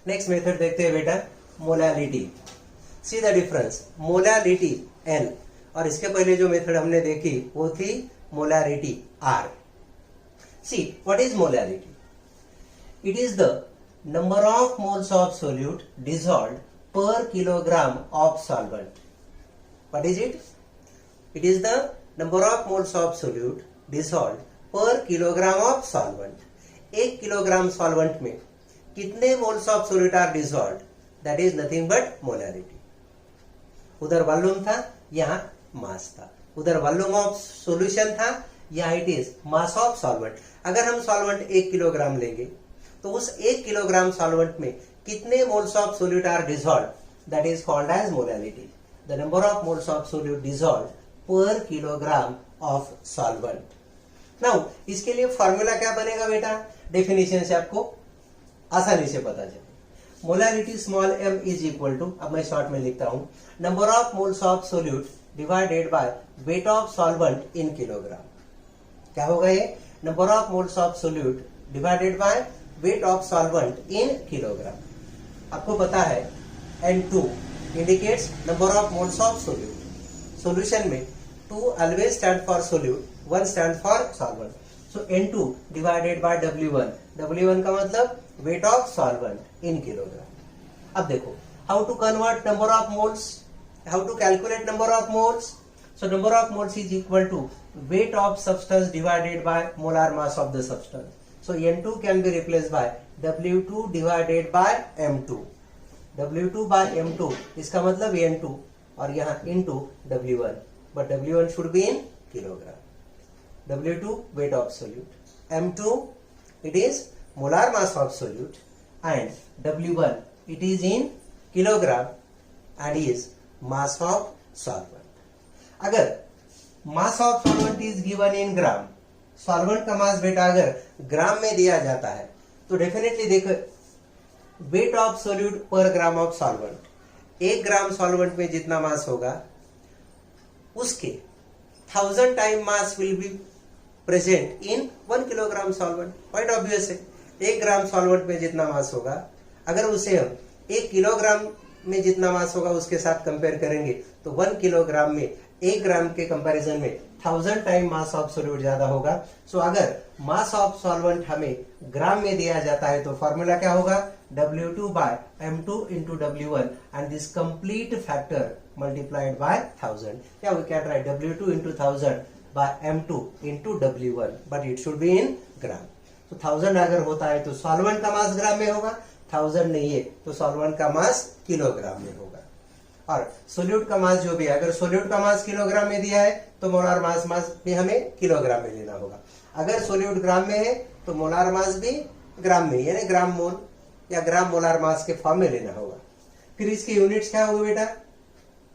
Next method देखते हैं बेटा, molality. See the difference, molality L और इसके पहले जो मेथड हमने देखी वो थी molarity R। See what is molality? It is the number of moles of solute dissolved per kilogram of solvent. What is it? It is the number of moles of solute dissolved per kilogram of solvent. 1 kilogram solvent में कितने moles of solute are dissolved? That is nothing but molarity. उधर volume था, यहाँ मास था। उधर volume of solution था, यहाँ it is mass of solvent. अगर हम सॉल्वेंट 1 किलोग्राम लेंगे तो उस 1 किलोग्राम सॉल्वेंट में कितने moles of solute are dissolved? That is called as molality, the number of moles of solute dissolved per kilogram of solvent. Now इसके लिए formula क्या बनेगा बेटा? डेफिनेशन से आपको आसानी से पता चले। Molality small m is equal to, अब मैं शॉर्ट में लिखता हूं, number of moles of solute divided by weight of solvent in kilogram. क्या होगा ये? Number of moles of solute divided by weight of solvent in kilogram. आपको पता है N2 indicates number of moles of solute. Solution में 2 always stand for solute, 1 stand for solvent. So N2 divided by W1, W1 का मतलब weight of solvent in kilogram. अब देखो how to convert number of moles, how to calculate number of moles. So number of moles is equal to weight of substance divided by molar mass of the substance. So N2 can be replaced by W2 divided by M2. W2 by M2 इसका मतलब N2 और यहाँ into W1, but W1 should be in kilogram. W2 weight of solute, M2 it is molar mass of solute, and W1 it is in kilogram and is mass of solvent. अगर मास of solvent is given in gram, solvent का मास बेटा अगर ग्राम में दिया जाता है तो definitely देखो वेट ऑफ सोल्यूट पर gram of solvent, 1 gram solvent में जितना मास होगा उसके 1000 time mass will be present in 1 kilogram solvent. Quite obvious है, 1 ग्राम सॉल्वेंट में जितना मास होगा अगर उसे हम 1 किलोग्राम में जितना मास होगा उसके साथ कंपेयर करेंगे तो 1 किलोग्राम में 1 ग्राम के कंपैरिजन में 1000 टाइम मास ऑफ सोल्यूट ज्यादा होगा। सो अगर मास ऑफ सॉल्वेंट हमें ग्राम में दिया जाता है तो फॉर्मूला क्या होगा? W2 by M2 into W1 and this complete factor multiplied by 1000. Yeah, we can write W2 into 1000 by M2 into W1, but it should be in gram. तो 1000 अगर होता है तो सॉल्वेंट का मास ग्राम में होगा, 1000 नहीं है तो सॉल्वेंट का मास किलोग्राम में होगा। और सोल्यूट का मास जो भी है, अगर सोल्यूट का मास किलोग्राम में दिया है तो मोलार मास भी हमें किलोग्राम में लेना होगा। अगर सोल्यूट ग्राम में है तो मोलार मास भी ग्राम में, यानी ग्राम मोल या ग्राम मोलार मास के फॉर्म में लेना होगा। फिर इसके यूनिट्स क्या होगा बेटा?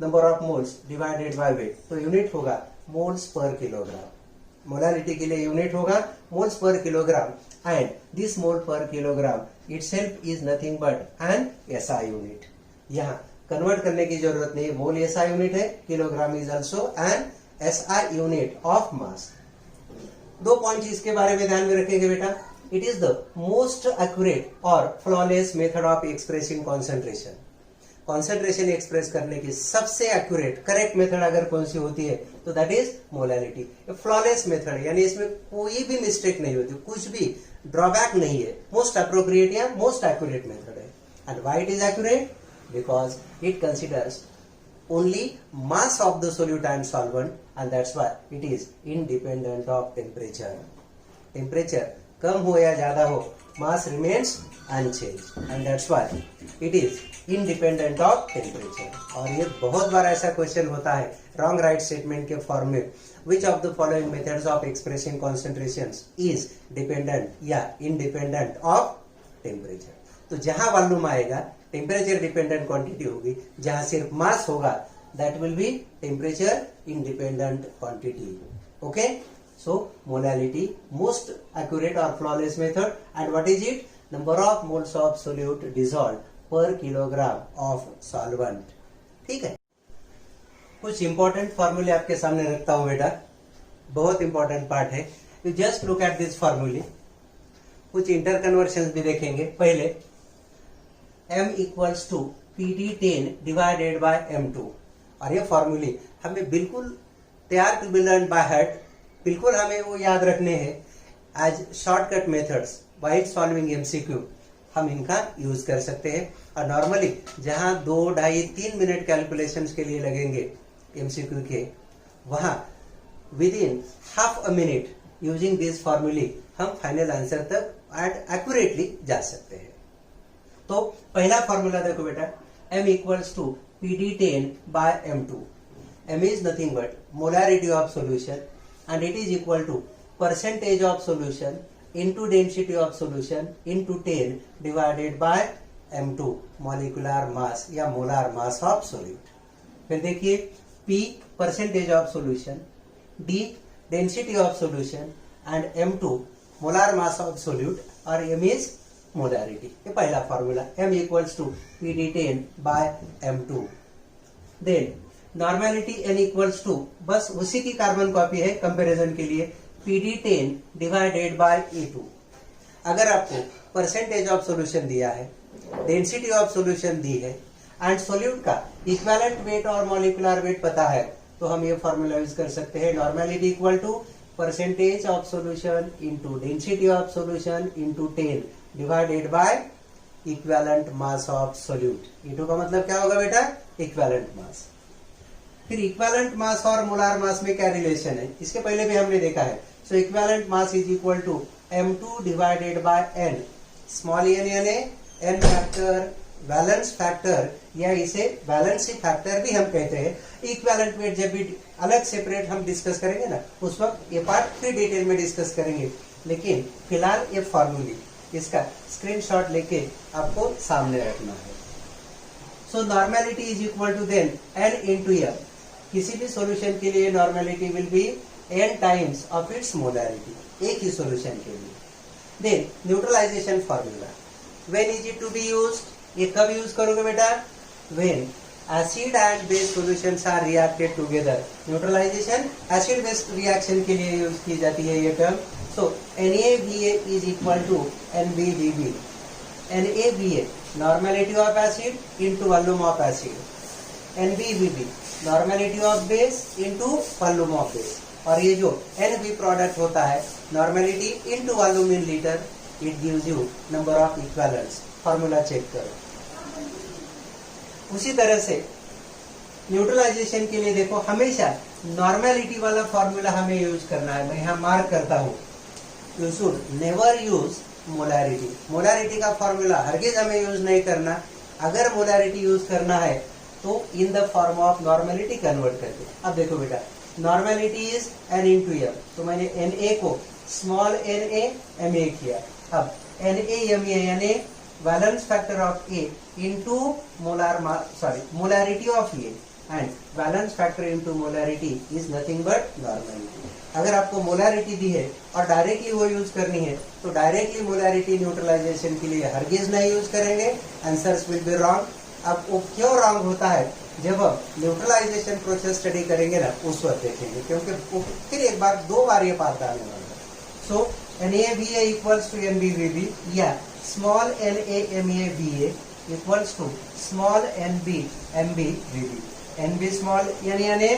Number of moles divided by wait, तो यूनिट होगा मोल्स पर किलोग्राम। मोलारिटी के लिए यूनिट होगा moles per kilogram and this mole per kilogram itself is nothing but an SI unit. यहाँ कन्वर्ट करने की जरूरत नहीं, मोल SI यूनिट है, kilogram is also an SI unit of mass. 2 point इसके बारे में ध्यान में रखेंगे बेटा। It is the most accurate और flawless method of expressing concentration. Concentration express करने की सबसे एक्यूरेट करेक्ट मेथड अगर कौन सी होती है तो that is molality. Flawless method है, यानी इसमें कोई भी मिस्टेक नहीं होती, कुछ भी ड्रॉबैक नहीं है, मोस्ट अप्रोप्रिएट या मोस्ट एक्यूरेट मेथड है। And why it is accurate? because it considers only mass of the solute and solvent and that's why it is independent of temperature. Temperature कम हो या ज्यादा हो, mass remains unchanged and that's why it is independent of temperature. और ये बहुत बार ऐसा question होता है wrong right statement के फॉर्म में, which of the following methods of expressing concentrations is dependent या independent of temperature. तो जहां वॉल्यूम आएगा टेम्परेचर डिपेंडेंट क्वांटिटी होगी, जहां सिर्फ मास होगा that will be temperature independent quantity. Okay, so molality most accurate और flawless method and what is it? Number of moles of solute dissolved per kilogram of solvent. ठीक है, कुछ important फॉर्मूले आपके सामने रखता हूं बेटा, बहुत इंपॉर्टेंट पार्ट है। You just look at this फॉर्मूले। कुछ इंटर कन्वर्शन भी देखेंगे। पहले m equals to PD10 divided by M2। और ये फॉर्मूले हमें बिल्कुल तैयार to be learn by heart, बिल्कुल हमें वो याद रखने हैं as shortcut methods while solving MCQ। हम इनका यूज कर सकते हैं। और नॉर्मली जहां 2, 2.5, 3 मिनट कैलकुलेशंस के लिए लगेंगे MCQ के, वहां with in half a minute using this फॉर्मूले हम फाइनल आंसर तक एक्यूरेटली जा सकते हैं। तो पहला फॉर्मूला देखो बेटा, m equals to PD10 by M2। m is nothing but molarity of solution and it is equal to percentage of solution into density of solution into 10 divided by M2 molecular mass या molar mass of solute। फिर देखिए P percentage of solution, D density of solution and M2 molar mass of solute और M is molarity. ये पहला formula m equals to PD10 by M2। Then normality n equals to, बस उसी की carbon copy है comparison के लिए, PD10 divided bye E2। अगर आपको परसेंटेज ऑफ सॉल्यूशन दिया है, डेंसिटी ऑफ सॉल्यूशन दी है एंड सॉल्यूट का इक्विवेलेंट वेट और मॉलिक्यूलर वेट पता है, तो हम ये फॉर्मूला यूज कर सकते हैं, normality equal to percentage of solution into density of solution into 10 divided by equivalent mass of solute. E2 का मतलब क्या होगा बेटा? Equivalent mass. फिर इक्विवेलेंट मास और मोलार मास में क्या रिलेशन है, इसके पहले भी हमने देखा है। So equivalent mass is equal to M2 divided by n, small n यानी n फैक्टर, बैलेंस फैक्टर या इसे बैलेंसी फैक्टर भी हम कहते हैं। इक्विवेलेंट वेट जब भी अलग सेपरेट हम डिस्कस करेंगे ना, उस वक्त ये पार्ट फिर डिटेल में डिस्कस करेंगे, लेकिन फिलहाल ये फॉर्मूले इसका स्क्रीनशॉट लेके आपको सामने रखना है। So normality is equal to then n into m। किसी भी सॉल्यूशन के लिए normality will be n times of its molarity, एक ही सॉल्यूशन के लिए। Then neutralisation formula, when is it to be used, ये कब यूज करोगे बेटा? When acid and base solutions are reacted together. Neutralisation acid base reaction के लिए यूज की जाती है ये term. So NaVA is equal to NbVb। NaVA normality of acid into volume of acid, NbVb normality of base into volume of base। और ये जो NB product होता है, normality into volume in liter, it gives you number of equivalents। Formula check करो। उसी तरह से neutralisation के लिए देखो, हमेशा नॉर्मेलिटी वाला फॉर्मूला हमें यूज करना है। मैं यहाँ मार्क करता हूँ, you should never use molarity. Molarity का फॉर्मूला हरगिज हमें यूज नहीं करना। अगर मोलारिटी यूज करना है तो in the form of normality convert करके। अब देखो बेटा, normality is n into m, तो मैंने Na को स्मॉल na ma किया। अब Na ma यानी balance factor of A into molarity of A, and balance factor into molarity is nothing but normality. अगर आपको मोलारिटी दी है और डायरेक्टली वो यूज करनी है, तो डायरेक्टली मोलारिटी न्यूट्रलाइजेशन के लिए हरगिज नहीं यूज करेंगे, आंसर्स विल बी रॉन्ग। अब वो क्यों रॉन्ग होता है, जब हम न्यूट्रलाइजेशन प्रोसेस स्टडी करेंगे ना, उस वक्त देखेंगे, क्योंकि वो फिर एक बार 2 बार ये पार्ट आने वाला है। So NaVA equals to NbVb या small NaMaVA equals to small NbMbVb। NB small यानी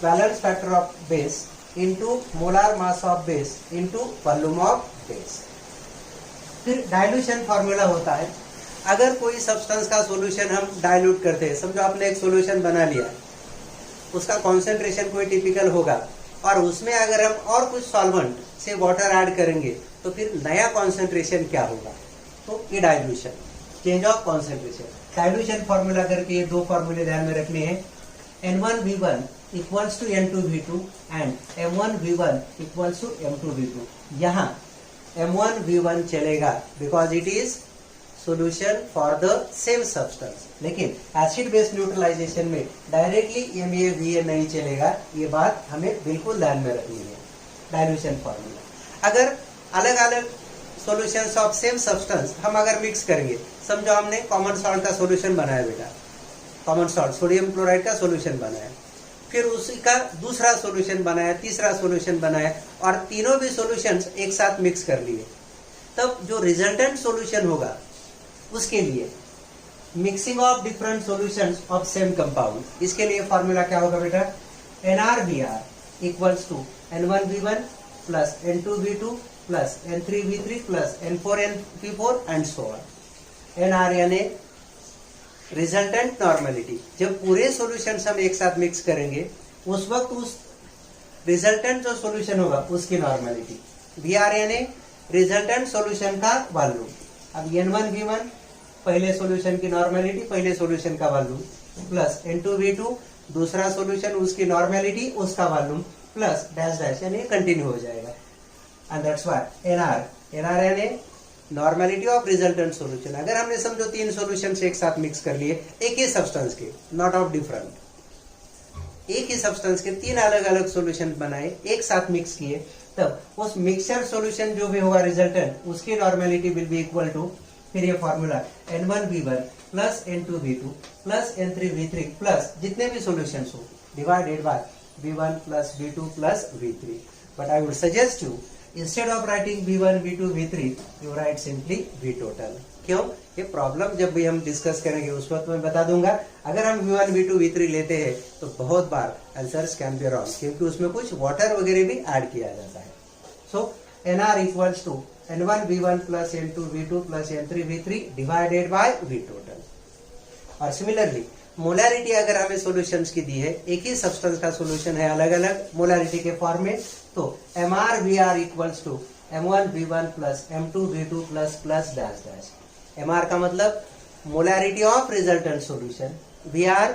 balance factor of base into molar mass of base into volume of base. फिर डाइल्यूशन फॉर्मूला होता है, अगर कोई सब्सटेंस का सॉल्यूशन हम डाइल्यूट करते हैं, समझो आपने एक सॉल्यूशन बना लिया, उसका कॉन्सेंट्रेशन कोई टिपिकल होगा, और उसमें अगर हम और कुछ सॉल्वेंट से वाटर ऐड करेंगे तो फिर नया कॉन्सेंट्रेशन क्या होगा, तो ये dilution, change of concentration. Dilution formula करके ये 2 फॉर्मूले ध्यान में रखने हैं, N1V1 equals to N2V2 and M1V1 equals to M2V2। यहाँ M1V1 चलेगा because it is solution for the same substance, लेकिन एसिड बेस न्यूट्रलाइजेशन में डायरेक्टली MaVA नहीं चलेगा। ये बात हमें बिल्कुल ध्यान में रखनी है। डाइल्यूशन फॉर्मूला, अगर अलग अलग सॉल्यूशंस ऑफ सेम सब्सटेंस हम अगर मिक्स करेंगे, समझो हमने कॉमन सॉल्ट का सॉल्यूशन बनाया बेटा, कॉमन सॉल्ट सोडियम क्लोराइड का सॉल्यूशन बनाया, फिर उसी का दूसरा सॉल्यूशन बनाया, तीसरा सॉल्यूशन बनाया, और तीनों भी सॉल्यूशंस एक साथ मिक्स कर लिए, तब जो रिजल्टेंट सॉल्यूशन होगा उसके लिए mixing of different solutions of same compound. इसके लिए फॉर्मूला क्या होगा बेटा, NrBr equals to N1V1 plus N2V2 plus N3V3 plus N4N4 and so on. NR यानी रिजल्टेंट नॉर्मेलिटी। जब पूरे सॉल्यूशंस हम एक साथ मिक्स करेंगे उस वक्त उस रिजल्टेंट जो सॉल्यूशन होगा उसकी नॉर्मेलिटी। Br यानी रिजल्टेंट सॉल्यूशन का वॉल्यूम। अब N1V1 पहले सॉल्यूशन की नॉर्मेलिटी, पहले सॉल्यूशन का वॉल्यूम, प्लस N2V2 दूसरा सॉल्यूशन उसकी नॉर्मेलिटी उसका वॉल्यूम, प्लस डैश डैश यानी कंटिन्यू हो जाएगा। एंड दैट्स व्हाई NR यानी नॉर्मेलिटी ऑफ रिजल्टेंट सॉल्यूशन। अगर हमने समझो 3 सॉल्यूशंस एक साथ मिक्स कर लिए एक ही सब्सटेंस के, नॉट ऑफ डिफरेंट, एक ही सब्सटेंस के 3 अलग अलग सॉल्यूशन बनाए एक साथ मिक्स किए, तब उस मिक्सचर सॉल्यूशन जो भी होगा रिजल्टेंट उसकी normality will be equal to, फिर ये formula N1V1 plus N2V2 plus N3V3 plus जितने भी सॉल्यूशंस हो divided by V1 plus V2 plus V3। But I would suggest you instead of writing V1 V2 V3 you right simply V total. क्यों? ये problem जब भी हम discuss करेंगे उस वक्त मैं बता दूंगा। अगर हम V1 V2 V3 लेते हैं तो बहुत बार आंसर्स कैन बी रॉन्ग, क्योंकि उसमें कुछ वाटर वगैरह भी ऐड किया जाता है। So NR equals to N1V1 plus N2V2 plus N3V3 divided by V total. और सिमिलरली मोलैरिटी अगर हमें सॉल्यूशंस की दी है, एक ही सब्सटेंस का सॉल्यूशन है अलग अलग मोलैरिटी के फॉर्म में, तो MrVr equals to M1V1 plus M2V2 plus plus dash dash. MR का मतलब molarity of resultant solution, Vr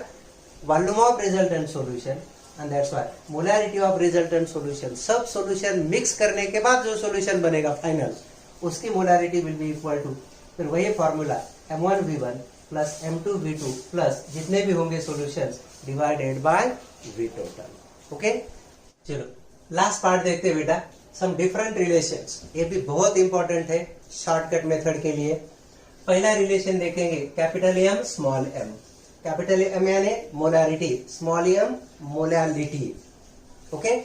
volume of resultant solution, and that's why molarity of resultant solution. सब सॉल्यूशन मिक्स करने के बाद जो सॉल्यूशन बनेगा फाइनल उसकी molarity will be equal to, फिर वही formula M1V1 plus M2V2 plus जितने भी होंगे solutions divided by V total. Okay, चलो लास्ट पार्ट देखते हैं बेटा, सम डिफरेंट रिलेशंस। ये भी बहुत इंपॉर्टेंट है शॉर्टकट मेथड के लिए। पहला रिलेशन देखेंगे capital M small m। Capital M यानी molarity, small m molality. Okay,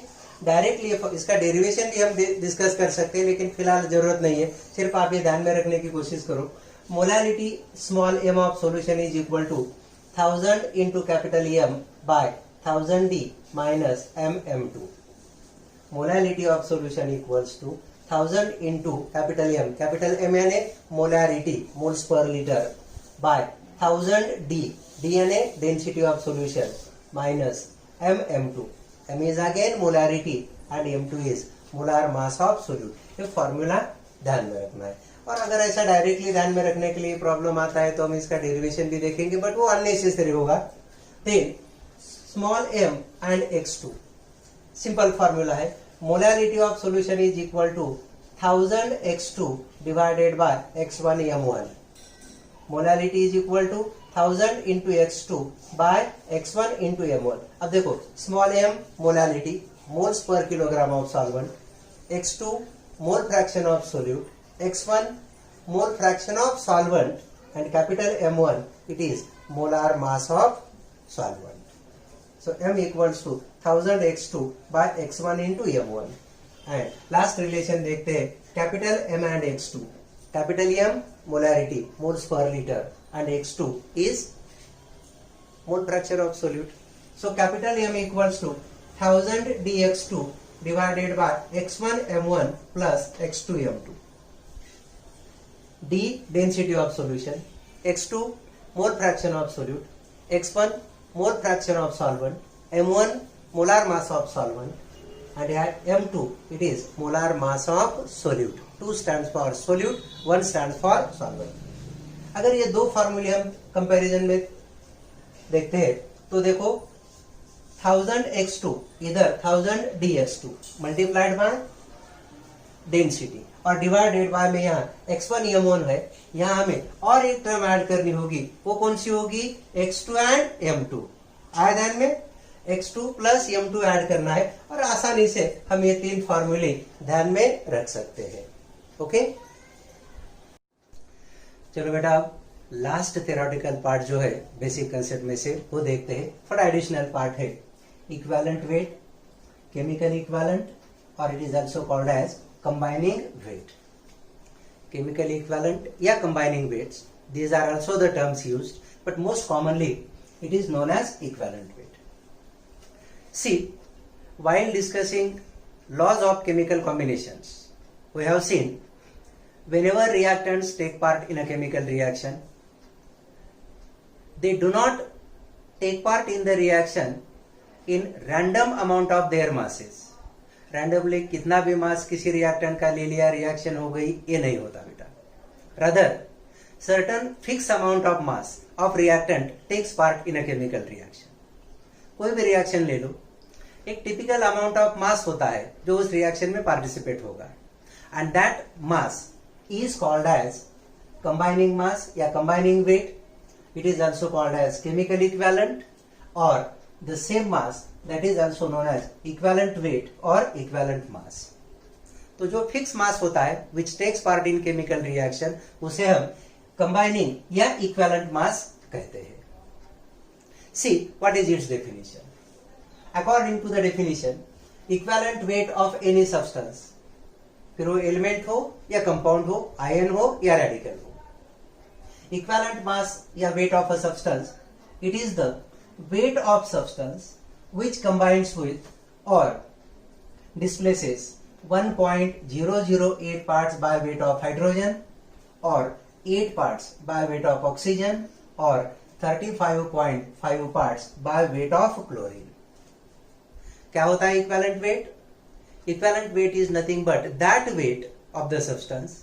directly इसका डेरिवेशन भी हम डिस्कस कर सकते हैं, लेकिन फिलहाल जरूरत नहीं है, सिर्फ आप ये ध्यान में रखने की कोशिश करो। Molality small m of solution is equal to 1000 into capital M by 1000D minus MM2। Molality of solution equals to 1000 into capital M यानी molarity, moles per litre, by 1000D, D यानी density of solution, minus MM2। M is again molarity and M2 is molar mass of solute। ये formula ध्यान में रखना है। और अगर ऐसा डायरेक्टली ध्यान में रखने के लिए प्रॉब्लम आता है तो हम इसका डेरिवेशन भी देखेंगे, बट वो अननेसेसरी होगा। Then small m and x2, simple formula है, molarity of solution is equal to 1000 x2 divided by x1 m1। Molarity is equal to 1000 into x2 by x1 into m1। अब देखो small m molality, moles per kilogram of solvent, x2 mole fraction of solute, x1 mole fraction of solvent, and capital M1 it is molar mass of solvent. So m equals to 1000 x2 by x1 into m1। And last relation देखते हैं capital M and x2। Capital M molarity, moles per liter, and x2 is mole fraction of solute. So capital M equals to 1000 dx2 divided by x1 m1 plus x2 m2. D density of solution, x2 mole fraction of solute, x1 mole fraction of solvent, m1 molar mass of solvent, and at m2 it is molar mass of solute. 2 stands for solute, 1 stands for solvent. अगर ये दो फॉर्मूले हम comparison में देखते हैं तो देखो 1000 x2 इधर 1000 dx2 मल्टीप्लाइड बाय डेंसिटी और डिवाइडेड बाय में यहाँ x1 m1 है, यहाँ हमें और एक टर्म ऐड करनी होगी, वो कौन सी होगी, x2 एंड m2। आए ध्यान में, x2 प्लस m2 ऐड करना है और आसानी से हम ये 3 फॉर्मूले ध्यान में रख सकते हैं। ओके, चलो बेटा अब लास्ट थ्योरेटिकल पार्ट जो है बेसिक कंसेप्ट में से वो देखते हैं। थोड़ा एडिशनल पार्ट है इक्विवेलेंट वेट, केमिकल इक्विवेलेंट, और it is also called as combining weight. Chemical equivalent या combining weights These are also the terms used, but most commonly it is known as equivalent weight. See, while discussing laws of chemical combinations, we have seen whenever reactants take part in a chemical reaction, they do not take part in the reaction in random amount of their masses. Randomly कितना भी मास किसी reactant का ले लिया, reaction हो गई, ये नहीं होता बेटा. Rather, certain fixed amount of mass of reactant takes part in a chemical reaction. कोई भी रिएक्शन ले लो, एक टिपिकल अमाउंट ऑफ मास होता है जो उस रिएक्शन में पार्टिसिपेट होगा, and that mass is called as combining mass या combining weight. It is also called as chemical equivalent, और the same mass that is also known as equivalent weight or equivalent mass. तो जो fix mass होता है which takes part in chemical reaction, उसे हम combining या equivalent mass कहते हैं. See, what is its definition? According to the definition, equivalent weight of any substance, फिर वो एलिमेंट हो या कंपाउंड हो, आयन हो या रेडिकल हो. Equivalent mass या weight of a substance, it is the weight of substance which combines with or displaces 1.008 parts by weight of hydrogen or 8 parts by weight of oxygen or 35.5 parts by weight of chlorine. क्या होता है equivalent weight? Equivalent weight is nothing but that weight of the substance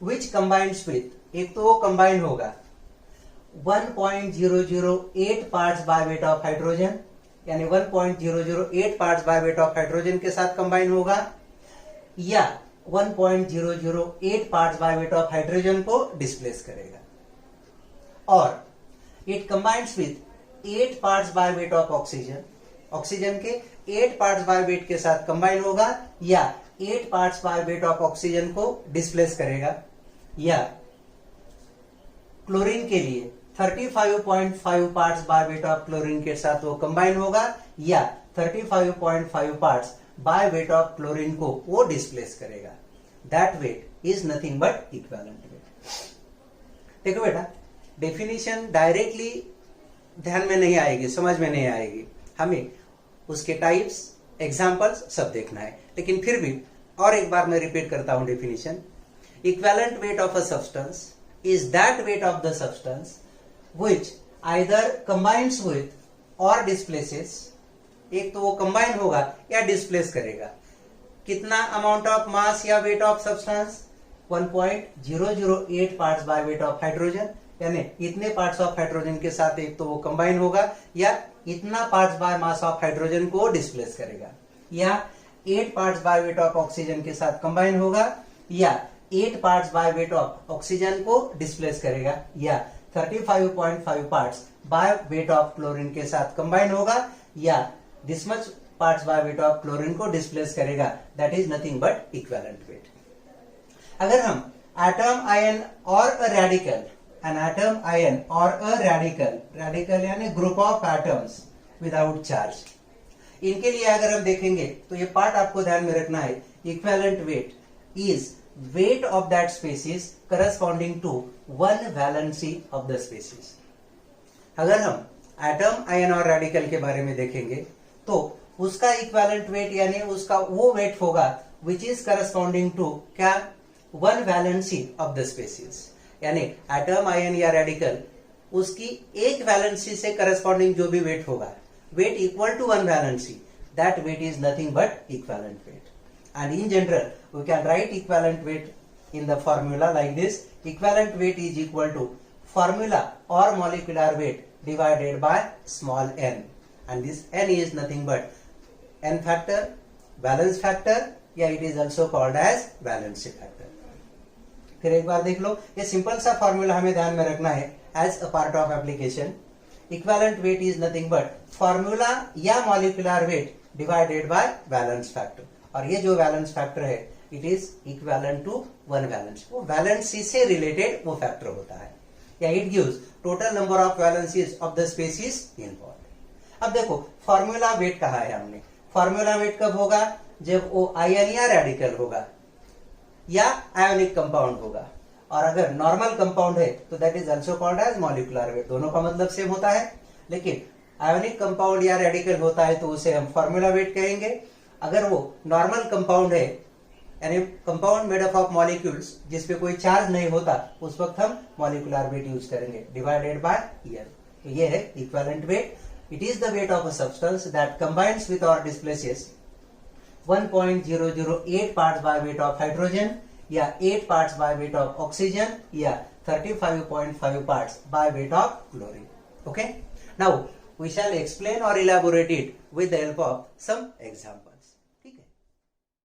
which combines with, एक तो वो combine होगा 1.008 parts by weight of hydrogen, यानी 1.008 parts by weight of hydrogen के साथ कंबाइन होगा, या 1.008 parts by weight of hydrogen को डिस्प्लेस करेगा, और it combines with 8 parts by weight of oxygen, oxygen के 8 पार्ट्स बाय वेट के साथ कंबाइन होगा, या 8 parts by weight of oxygen को डिस्प्लेस करेगा, या क्लोरीन के लिए 35.5 parts by weight of chlorine के साथ वो कंबाइन होगा, या 35.5 parts by weight of chlorine को वो डिस्प्लेस करेगा. That weight is nothing but equivalent weight. देखो बेटा, डेफिनेशन डायरेक्टली ध्यान में नहीं आएगी, समझ में नहीं आएगी, हमें उसके टाइप्स, एग्जांपल्स सब देखना है. लेकिन फिर भी और एक बार मैं रिपीट करता हूं definition. Equivalent weight of a substance is that weight of the substance which either combines with or displaces, एक तो वो कंबाइन होगा या डिस्प्लेस करेगा. कितना अमाउंट ऑफ मास या weight of substance? 1.008 parts by weight of hydrogen, यानी इतने पार्ट्स ऑफ हाइड्रोजन के साथ एक तो वो कंबाइन होगा, या इतना parts by mass of hydrogen को डिस्प्लेस करेगा, या 8 parts by weight of oxygen के साथ कंबाइन होगा, या 8 parts by weight of oxygen को डिस्प्लेस करेगा, या 35.5 parts by weight of chlorine के साथ कंबाइन होगा, या this much parts by weight of chlorine को डिस्प्लेस करेगा. That is nothing but equivalent wait. अगर हम एटम, आयन और अ रेडिकल, एन एटम, आयन और अ रेडिकल, रेडिकल यानी group of atoms without charge, इनके लिए अगर हम देखेंगे तो ये पार्ट आपको ध्यान में रखना है. Equivalent wait is weight of that species corresponding to one valency of the species. अगर हम एटम, आयन और रेडिकल के बारे में देखेंगे तो उसका इक्विवेलेंट वेट यानी उसका वो वेट होगा which is corresponding to क्या? one valency of the species. यानी एटम, आयन या रेडिकल उसकी एक वैलेंसी से करस्पॉन्डिंग जो भी वेट होगा, weight equal to one valency, that weight is nothing but equivalent weight. And in general, we can write equivalent weight in the formula like this. Equivalent weight is equal to formula or molecular weight divided by small n. And this n is nothing but n factor, valence factor, या it is also called as valency factor. फिर एक बार देख लो, ये simple सा formula हमें ध्यान में रखना है as a part of application. Equivalent weight is nothing but formula या molecular weight divided by valence factor. और ये जो वैलेंस फैक्टर है it is equivalent to one valence, वो वैलेंसी से रिलेटेड वो फैक्टर होता है, या it gives total number of valencies of the species involved. अब देखो फॉर्मूला वेट कहा है हमने. फॉर्मूला वेट कब होगा? जब वो आयन या रेडिकल होगा या आयोनिक कंपाउंड होगा. और अगर नॉर्मल कंपाउंड है तो that is also called as molecular weight. दोनों का मतलब सेम होता है, लेकिन आयोनिक कंपाउंड या रेडिकल होता है तो उसे हम फॉर्मूला वेट कहेंगे। अगर वो नॉर्मल कंपाउंड है यानी compound made up of molecules जिसपे कोई चार्ज नहीं होता, उस वक्त हम मॉलिक्यूलर वेट यूज करेंगे डिवाइडेड बाय ईयर। तो ये है equivalent weight. It is the weight of a substance that combines with और displaces 1.008 parts by weight of hydrogen या 8 parts by weight of oxygen या 35.5 parts by weight of chlorine. Okay? Now we shall explain or elaborate it with the help of some example.